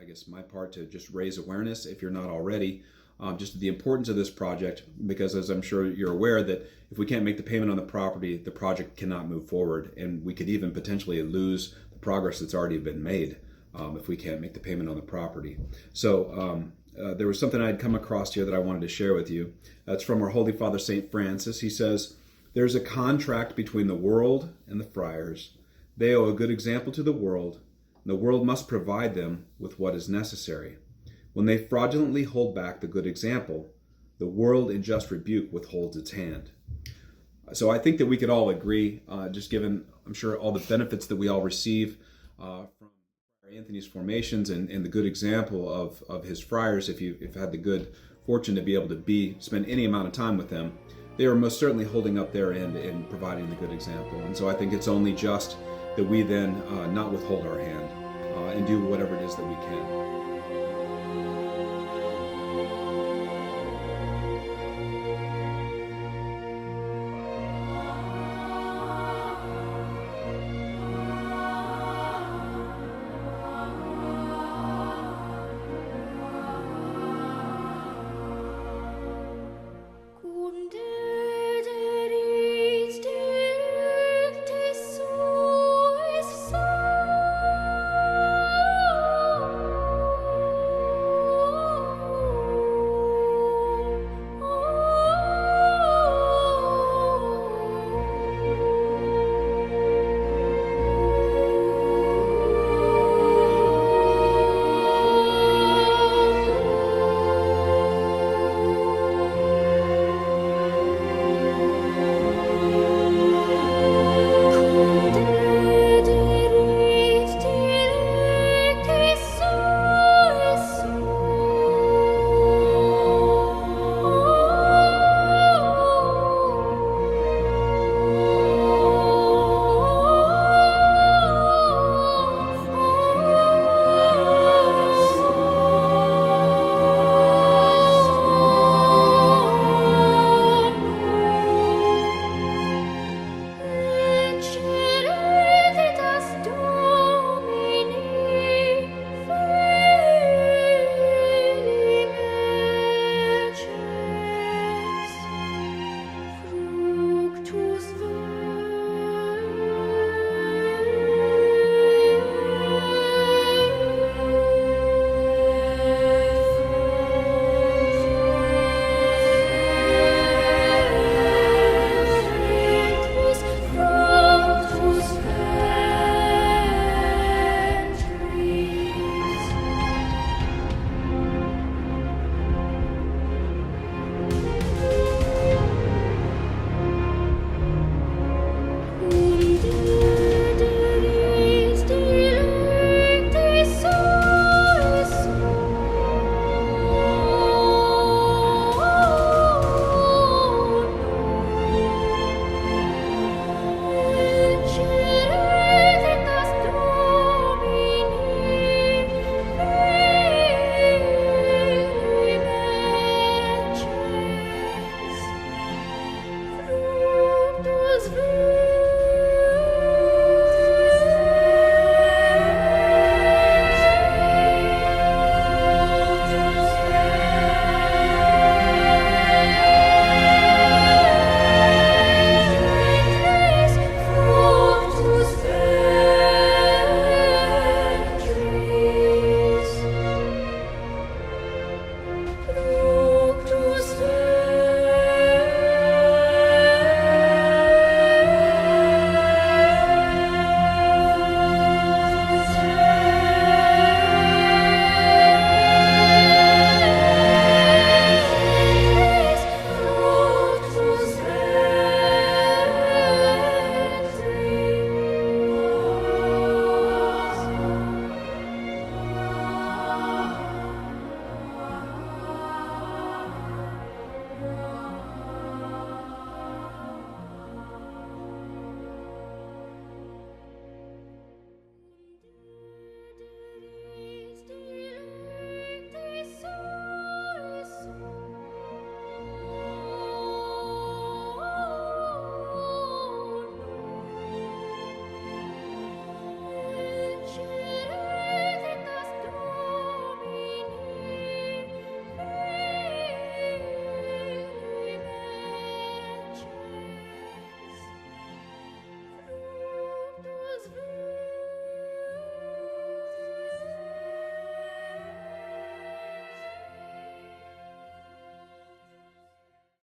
guess, my part to just raise awareness, if you're not already, just the importance of this project, because as I'm sure you're aware that if we can't make the payment on the property, the project cannot move forward, and we could even potentially lose the progress that's already been made if we can't make the payment on the property. So there was something I'd come across here that I wanted to share with you. It's from our Holy Father St. Francis. He says, "There's a contract between the world and the friars. They owe a good example to the world, and the world must provide them with what is necessary. When they fraudulently hold back the good example, the world in just rebuke withholds its hand." So I think that we could all agree, just given, I'm sure, all the benefits that we all receive from Anthony's formations and the good example of his friars. If you've had the good fortune to be able to spend any amount of time with them, they are most certainly holding up their end in providing the good example. And so I think it's only just that we then not withhold our hand and do whatever it is that we can.